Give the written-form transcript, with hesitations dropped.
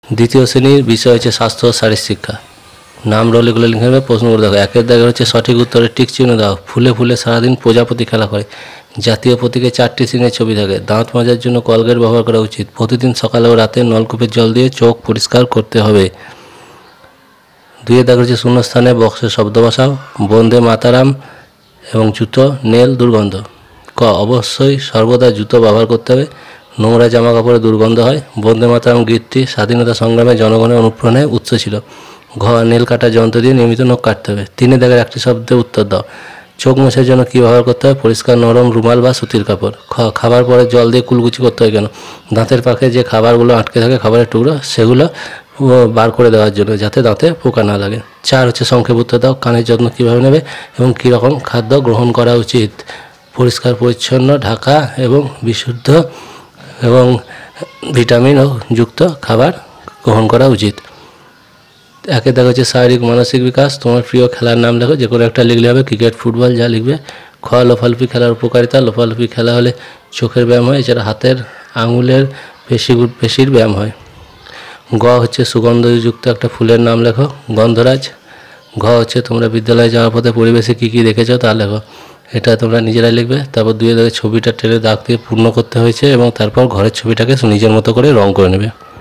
দ্বিতীয় শ্রেণীর বিষয় হচ্ছে স্বাস্থ্য ও শারীর শিক্ষা। নাম রোল এগুলো লিখে নেবে, প্রশ্নগুলো দেখো। একের দাগে হচ্ছে সঠিক উত্তরে টিক চিহ্ন দাও। ফুলে ফুলে সারাদিন প্রজাপতি খেলা করে। জাতীয় প্রতীকে 4টি সিংহের ছবি থাকে। দাঁত মাজার জন্য কলগেট ব্যবহার করা উচিত। প্রতিদিন সকালে ও রাতে নলকূপের জল দিয়ে চোখ পরিষ্কার করতে হবে। 2 দাগে হচ্ছে শূন্যস্থানে বক্সের শব্দ বসাও। বন্দে মাতারাম এবং জুতো নেল দুর্গন্ধ। ক অবশ্যই সর্বদা জুতো ব্যবহার করতে হবে। নোংরা জামা কাপড়ে দুর্গন্ধ হয়। বন্দে মাতারাম গীতটি স্বাধীনতা সংগ্রামে জনগণের অনুপ্রেরণায় উৎস ছিল। ঘ নেল কাটার যন্ত্র দিয়ে নিয়মিত নখ কাটতে হবে। 3 দাগের একটি শব্দে উত্তর দাও। চোখ মোছার জন্য কী ব্যবহার করতে হয়? পরিষ্কার নরম রুমাল বা সুতির কাপড়। খ খাবার পরে জল দিয়ে কুলকুচি করতে হয় কেন? দাঁতের পাখে যে খাবারগুলো আটকে থাকে, খাবারের টুকরো, সেগুলো বার করে দেওয়ার জন্য, যাতে দাঁতে পোকা না লাগে। 4 হচ্ছে সংক্ষেপ উত্তর দাও। কানের যত্ন কীভাবে নেবে এবং কী রকম খাদ্য গ্রহণ করা উচিত? পরিষ্কার পরিচ্ছন্ন, ঢাকা এবং বিশুদ্ধ এবং ভিটামিন যুক্ত খাবার গ্রহণ করা উচিত। 1 দাগ হচ্ছে শারীরিক মানসিক বিকাশ। তোমার প্রিয় খেলার নাম লেখো, যে কোনো একটা লিখলে হবে, ক্রিকেট, ফুটবল, যা লিখবে। খ লোফালুপি খেলার উপকারিতা। লোফালুপি খেলা হলে চোখের ব্যায়াম হয়, এছাড়া হাতের আঙুলের পেশির ব্যায়াম হয়। গ হচ্ছে সুগন্ধযুক্ত একটা ফুলের নাম লেখো, গন্ধরাজ। ঘ হচ্ছে তোমরা বিদ্যালয়ে যাওয়ার পথে পরিবেশে কী কী দেখেছো তা লেখো, এটা তোমরা নিজেরাই লিখবে। তারপর 2 দাগে ছবিটা টেনে দাগ দিয়ে পূর্ণ করতে হয়েছে এবং তারপর ঘরের ছবিটাকে নিজের মতো করে রং করে নেবে।